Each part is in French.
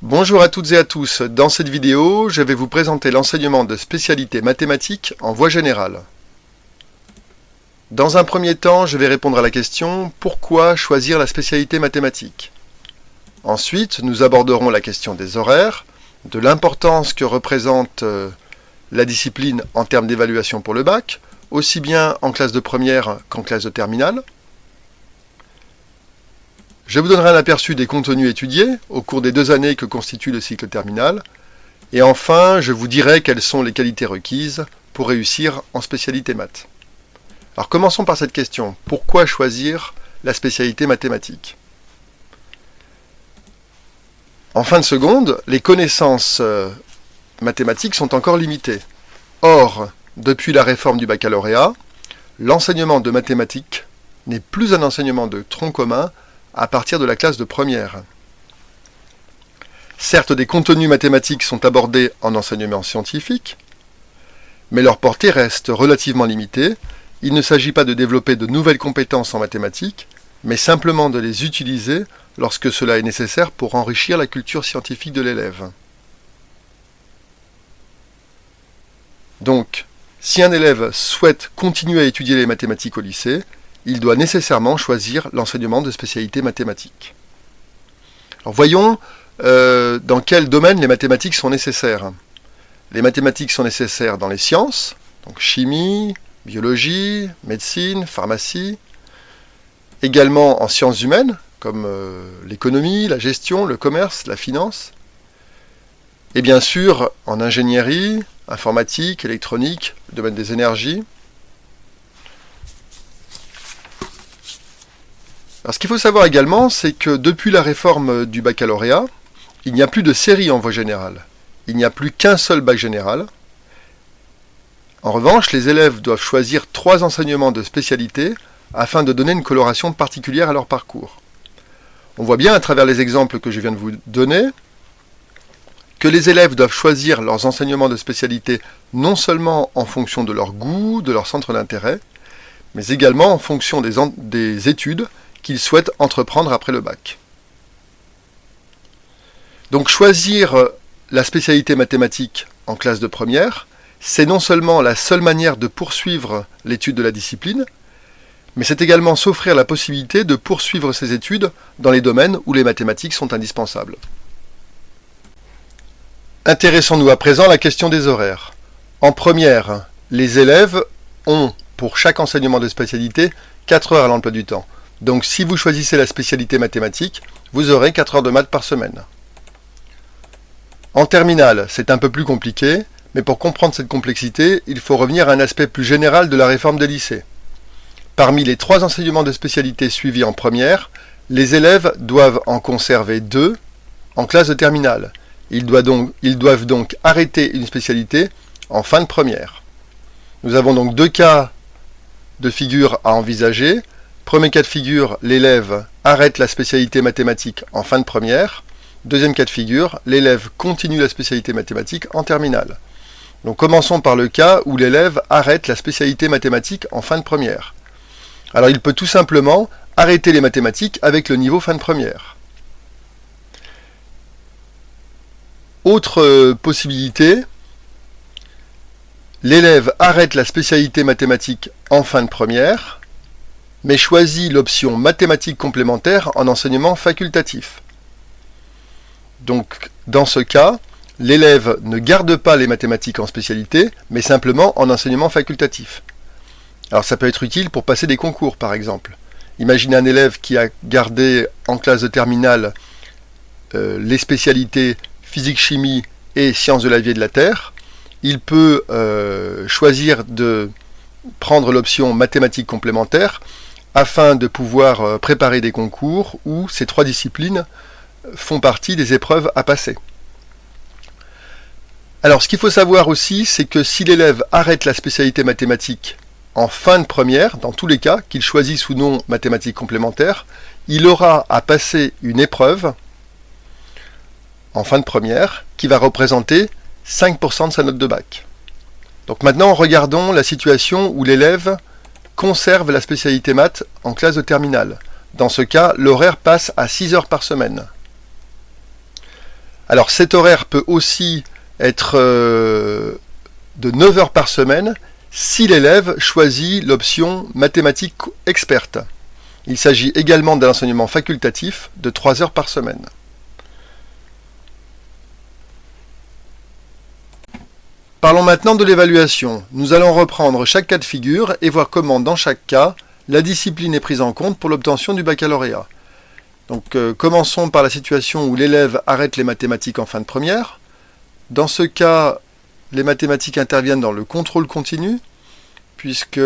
Bonjour à toutes et à tous, dans cette vidéo, je vais vous présenter l'enseignement de spécialités mathématiques en voie générale. Dans un premier temps, je vais répondre à la question « Pourquoi choisir la spécialité mathématique ?» Ensuite, nous aborderons la question des horaires, de l'importance que représente la discipline en termes d'évaluation pour le bac, aussi bien en classe de première qu'en classe de terminale. Je vous donnerai un aperçu des contenus étudiés au cours des 2 années que constitue le cycle terminal. Et enfin, je vous dirai quelles sont les qualités requises pour réussir en spécialité maths. Alors commençons par cette question. Pourquoi choisir la spécialité mathématique? En fin de seconde, les connaissances mathématiques sont encore limitées. Or, depuis la réforme du baccalauréat, l'enseignement de mathématiques n'est plus un enseignement de tronc commun à partir de la classe de première. Certes, des contenus mathématiques sont abordés en enseignement scientifique, mais leur portée reste relativement limitée. Il ne s'agit pas de développer de nouvelles compétences en mathématiques, mais simplement de les utiliser lorsque cela est nécessaire pour enrichir la culture scientifique de l'élève. Donc, si un élève souhaite continuer à étudier les mathématiques au lycée, il doit nécessairement choisir l'enseignement de spécialité mathématiques. Alors voyons dans quel domaine les mathématiques sont nécessaires. Les mathématiques sont nécessaires dans les sciences, donc chimie, biologie, médecine, pharmacie, également en sciences humaines, comme l'économie, la gestion, le commerce, la finance, et bien sûr en ingénierie, informatique, électronique, le domaine des énergies. Alors, ce qu'il faut savoir également, c'est que depuis la réforme du baccalauréat, il n'y a plus de série en voie générale. Il n'y a plus qu'un seul bac général. En revanche, les élèves doivent choisir 3 enseignements de spécialité afin de donner une coloration particulière à leur parcours. On voit bien à travers les exemples que je viens de vous donner que les élèves doivent choisir leurs enseignements de spécialité non seulement en fonction de leur goût, de leur centre d'intérêt, mais également en fonction des études qu'ils souhaitent entreprendre après le bac. Donc choisir la spécialité mathématique en classe de première, c'est non seulement la seule manière de poursuivre l'étude de la discipline, mais c'est également s'offrir la possibilité de poursuivre ses études dans les domaines où les mathématiques sont indispensables. Intéressons-nous à présent à la question des horaires. En première, les élèves ont, pour chaque enseignement de spécialité, 4 heures à l'emploi du temps. Donc si vous choisissez la spécialité mathématique, vous aurez 4 heures de maths par semaine. En terminale, c'est un peu plus compliqué, mais pour comprendre cette complexité, il faut revenir à un aspect plus général de la réforme des lycées. Parmi les 3 enseignements de spécialité suivis en première, les élèves doivent en conserver 2 en classe de terminale. Ils doivent donc arrêter une spécialité en fin de première. Nous avons donc 2 cas de figure à envisager. Premier cas de figure, l'élève arrête la spécialité mathématique en fin de première. Deuxième cas de figure, l'élève continue la spécialité mathématique en terminale. Donc commençons par le cas où l'élève arrête la spécialité mathématique en fin de première. Alors il peut tout simplement arrêter les mathématiques avec le niveau fin de première. Autre possibilité, l'élève arrête la spécialité mathématique en fin de première, mais choisit l'option mathématiques complémentaires en enseignement facultatif. Donc, dans ce cas, l'élève ne garde pas les mathématiques en spécialité, mais simplement en enseignement facultatif. Alors ça peut être utile pour passer des concours, par exemple. Imaginez un élève qui a gardé en classe de terminale les spécialités physique-chimie et sciences de la vie et de la terre. Il peut choisir de prendre l'option mathématiques complémentaires afin de pouvoir préparer des concours où ces 3 disciplines font partie des épreuves à passer. Alors ce qu'il faut savoir aussi, c'est que si l'élève arrête la spécialité mathématique en fin de première, dans tous les cas, qu'il choisisse ou non mathématiques complémentaires, il aura à passer une épreuve en fin de première qui va représenter 5% de sa note de bac. Donc maintenant, regardons la situation où l'élève conserve la spécialité maths en classe de terminale. Dans ce cas, l'horaire passe à 6 heures par semaine. Alors cet horaire peut aussi être de 9 heures par semaine si l'élève choisit l'option mathématiques experte. Il s'agit également d'un enseignement facultatif de 3 heures par semaine. Parlons maintenant de l'évaluation. Nous allons reprendre chaque cas de figure et voir comment, dans chaque cas, la discipline est prise en compte pour l'obtention du baccalauréat. Donc, commençons par la situation où l'élève arrête les mathématiques en fin de première. Dans ce cas, les mathématiques interviennent dans le contrôle continu, puisque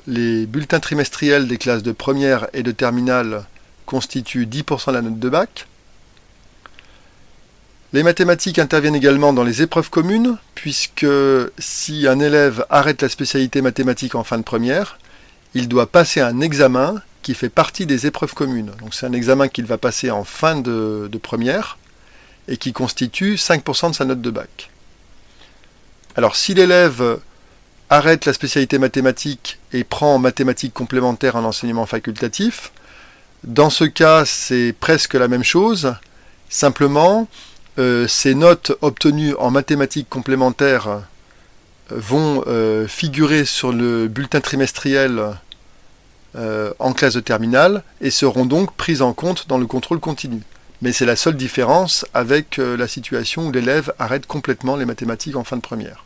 les bulletins trimestriels des classes de première et de terminale constituent 10% de la note de bac. Les mathématiques interviennent également dans les épreuves communes, puisque si un élève arrête la spécialité mathématiques en fin de première, il doit passer un examen qui fait partie des épreuves communes. Donc c'est un examen qu'il va passer en fin de première et qui constitue 5% de sa note de bac. Alors si l'élève arrête la spécialité mathématiques et prend en mathématiques complémentaires un enseignement facultatif, dans ce cas c'est presque la même chose, simplement ces notes obtenues en mathématiques complémentaires vont figurer sur le bulletin trimestriel en classe de terminale et seront donc prises en compte dans le contrôle continu. Mais c'est la seule différence avec la situation où l'élève arrête complètement les mathématiques en fin de première.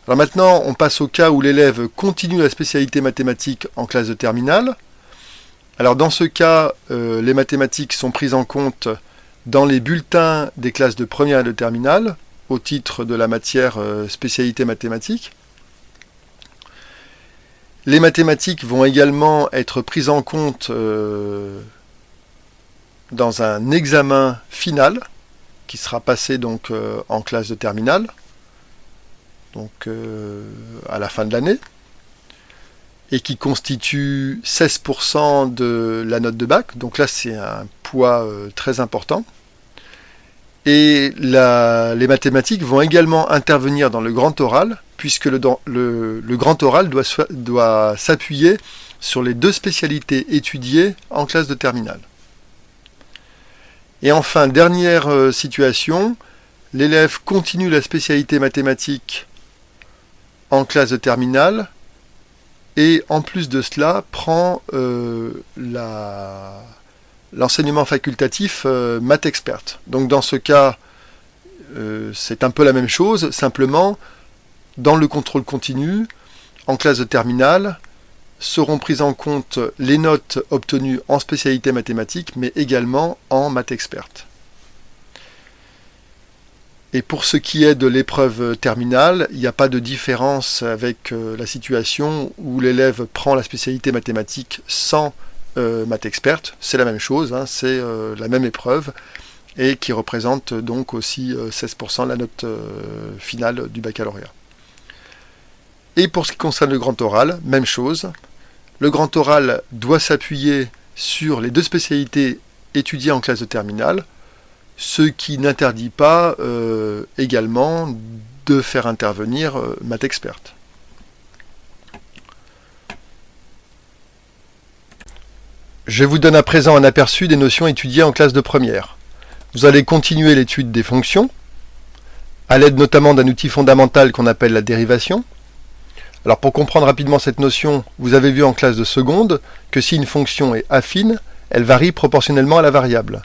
Alors maintenant, on passe au cas où l'élève continue la spécialité mathématiques en classe de terminale. Alors dans ce cas, les mathématiques sont prises en compte dans les bulletins des classes de première et de terminale, au titre de la matière spécialité mathématiques. Les mathématiques vont également être prises en compte dans un examen final, qui sera passé donc en classe de terminale, donc à la fin de l'année, et qui constitue 16% de la note de bac. Donc là, c'est un poids très important. Et les mathématiques vont également intervenir dans le grand oral, puisque le grand oral doit s'appuyer sur les 2 spécialités étudiées en classe de terminale. Et enfin, dernière situation, l'élève continue la spécialité mathématiques en classe de terminale, et en plus de cela, prend l'enseignement facultatif maths experte. Donc dans ce cas, c'est un peu la même chose, simplement, dans le contrôle continu, en classe de terminale, seront prises en compte les notes obtenues en spécialité mathématiques, mais également en maths experte. Et pour ce qui est de l'épreuve terminale, il n'y a pas de différence avec la situation où l'élève prend la spécialité mathématiques sans maths experte. C'est la même chose, hein, c'est la même épreuve et qui représente donc aussi 16% de la note finale du baccalauréat. Et pour ce qui concerne le grand oral, même chose. Le grand oral doit s'appuyer sur les 2 spécialités étudiées en classe de terminale, ce qui n'interdit pas également de faire intervenir maths experte. Je vous donne à présent un aperçu des notions étudiées en classe de première. Vous allez continuer l'étude des fonctions, à l'aide notamment d'un outil fondamental qu'on appelle la dérivation. Alors pour comprendre rapidement cette notion, vous avez vu en classe de seconde que si une fonction est affine, elle varie proportionnellement à la variable.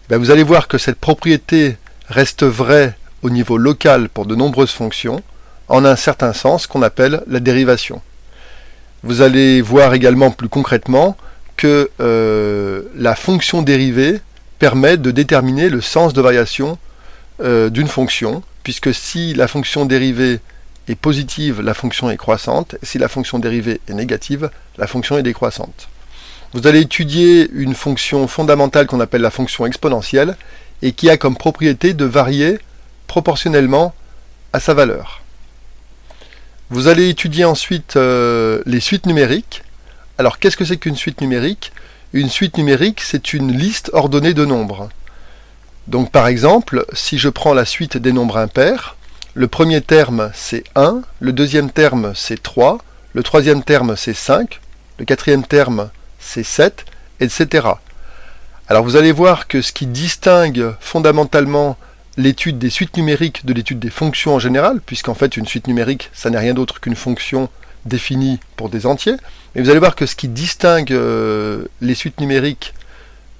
Vous allez voir que cette propriété reste vraie au niveau local pour de nombreuses fonctions, en un certain sens qu'on appelle la dérivation. Vous allez voir également plus concrètement que la fonction dérivée permet de déterminer le sens de variation d'une fonction, puisque si la fonction dérivée est positive, la fonction est croissante, et si la fonction dérivée est négative, la fonction est décroissante. Vous allez étudier une fonction fondamentale qu'on appelle la fonction exponentielle, et qui a comme propriété de varier proportionnellement à sa valeur. Vous allez étudier ensuite les suites numériques. Alors qu'est-ce que c'est qu'une suite numérique? Une suite numérique, c'est une liste ordonnée de nombres. Donc par exemple, si je prends la suite des nombres impairs, le premier terme c'est 1, le deuxième terme c'est 3, le troisième terme c'est 5, le quatrième terme c'est 7, etc. Alors vous allez voir que ce qui distingue fondamentalement l'étude des suites numériques de l'étude des fonctions en général, puisqu'en fait une suite numérique, ça n'est rien d'autre qu'une fonction définie pour des entiers, mais vous allez voir que ce qui distingue les suites numériques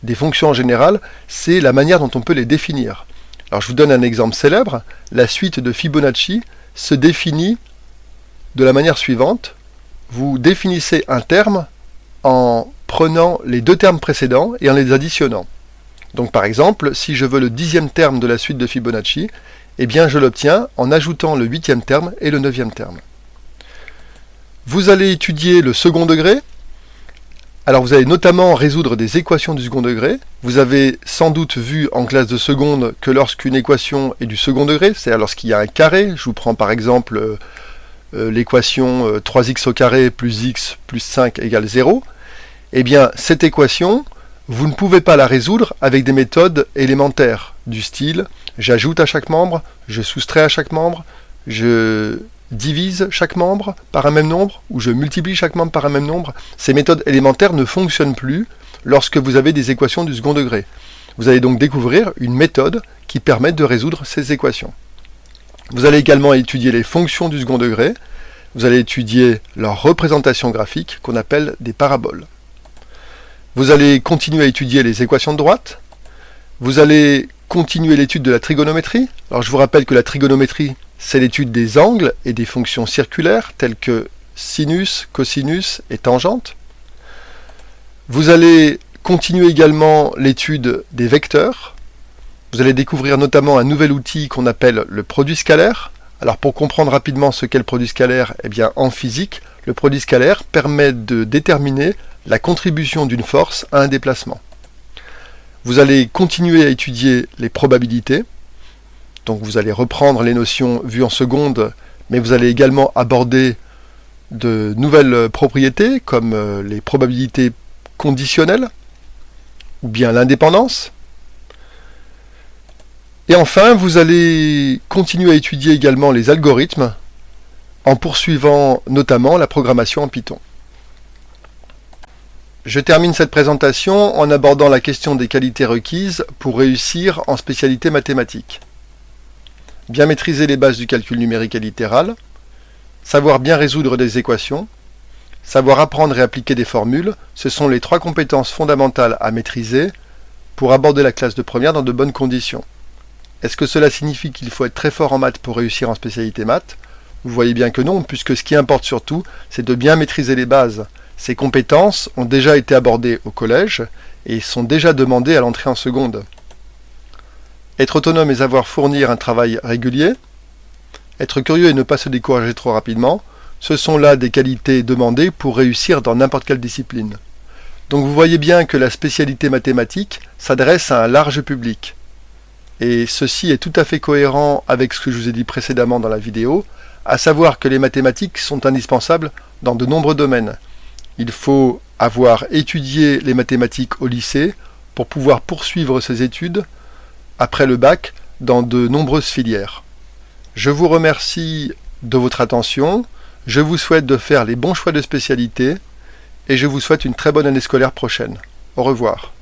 des fonctions en général, c'est la manière dont on peut les définir. Alors je vous donne un exemple célèbre, la suite de Fibonacci se définit de la manière suivante. Vous définissez un terme en prenant les deux termes précédents et en les additionnant. Donc par exemple, si je veux le 10e terme de la suite de Fibonacci, eh bien je l'obtiens en ajoutant le 8e terme et le 9e terme. Vous allez étudier le second degré. Alors vous allez notamment résoudre des équations du second degré. Vous avez sans doute vu en classe de seconde que lorsqu'une équation est du second degré, c'est-à-dire lorsqu'il y a un carré, je vous prends par exemple l'équation 3x au carré plus x plus 5 égale 0, eh bien cette équation, vous ne pouvez pas la résoudre avec des méthodes élémentaires du style j'ajoute à chaque membre, je soustrais à chaque membre, je divise chaque membre par un même nombre ou je multiplie chaque membre par un même nombre. Ces méthodes élémentaires ne fonctionnent plus lorsque vous avez des équations du second degré. Vous allez donc découvrir une méthode qui permet de résoudre ces équations. Vous allez également étudier les fonctions du second degré. Vous allez étudier leur représentation graphique qu'on appelle des paraboles. Vous allez continuer à étudier les équations de droite. Vous allez continuer l'étude de la trigonométrie. Alors je vous rappelle que la trigonométrie, c'est l'étude des angles et des fonctions circulaires telles que sinus, cosinus et tangente. Vous allez continuer également l'étude des vecteurs. Vous allez découvrir notamment un nouvel outil qu'on appelle le produit scalaire. Alors pour comprendre rapidement ce qu'est le produit scalaire, eh bien en physique, le produit scalaire permet de déterminer la contribution d'une force à un déplacement. Vous allez continuer à étudier les probabilités. Donc vous allez reprendre les notions vues en seconde, mais vous allez également aborder de nouvelles propriétés comme les probabilités conditionnelles ou bien l'indépendance. Et enfin, vous allez continuer à étudier également les algorithmes en poursuivant notamment la programmation en Python. Je termine cette présentation en abordant la question des qualités requises pour réussir en spécialité mathématiques. Bien maîtriser les bases du calcul numérique et littéral, savoir bien résoudre des équations, savoir apprendre et appliquer des formules, ce sont les 3 compétences fondamentales à maîtriser pour aborder la classe de première dans de bonnes conditions. Est-ce que cela signifie qu'il faut être très fort en maths pour réussir en spécialité maths? Vous voyez bien que non, puisque ce qui importe surtout, c'est de bien maîtriser les bases. Ces compétences ont déjà été abordées au collège et sont déjà demandées à l'entrée en seconde. Être autonome et savoir fournir un travail régulier, être curieux et ne pas se décourager trop rapidement, ce sont là des qualités demandées pour réussir dans n'importe quelle discipline. Donc vous voyez bien que la spécialité mathématique s'adresse à un large public. Et ceci est tout à fait cohérent avec ce que je vous ai dit précédemment dans la vidéo, à savoir que les mathématiques sont indispensables dans de nombreux domaines. Il faut avoir étudié les mathématiques au lycée pour pouvoir poursuivre ses études après le bac dans de nombreuses filières. Je vous remercie de votre attention, je vous souhaite de faire les bons choix de spécialité et je vous souhaite une très bonne année scolaire prochaine. Au revoir.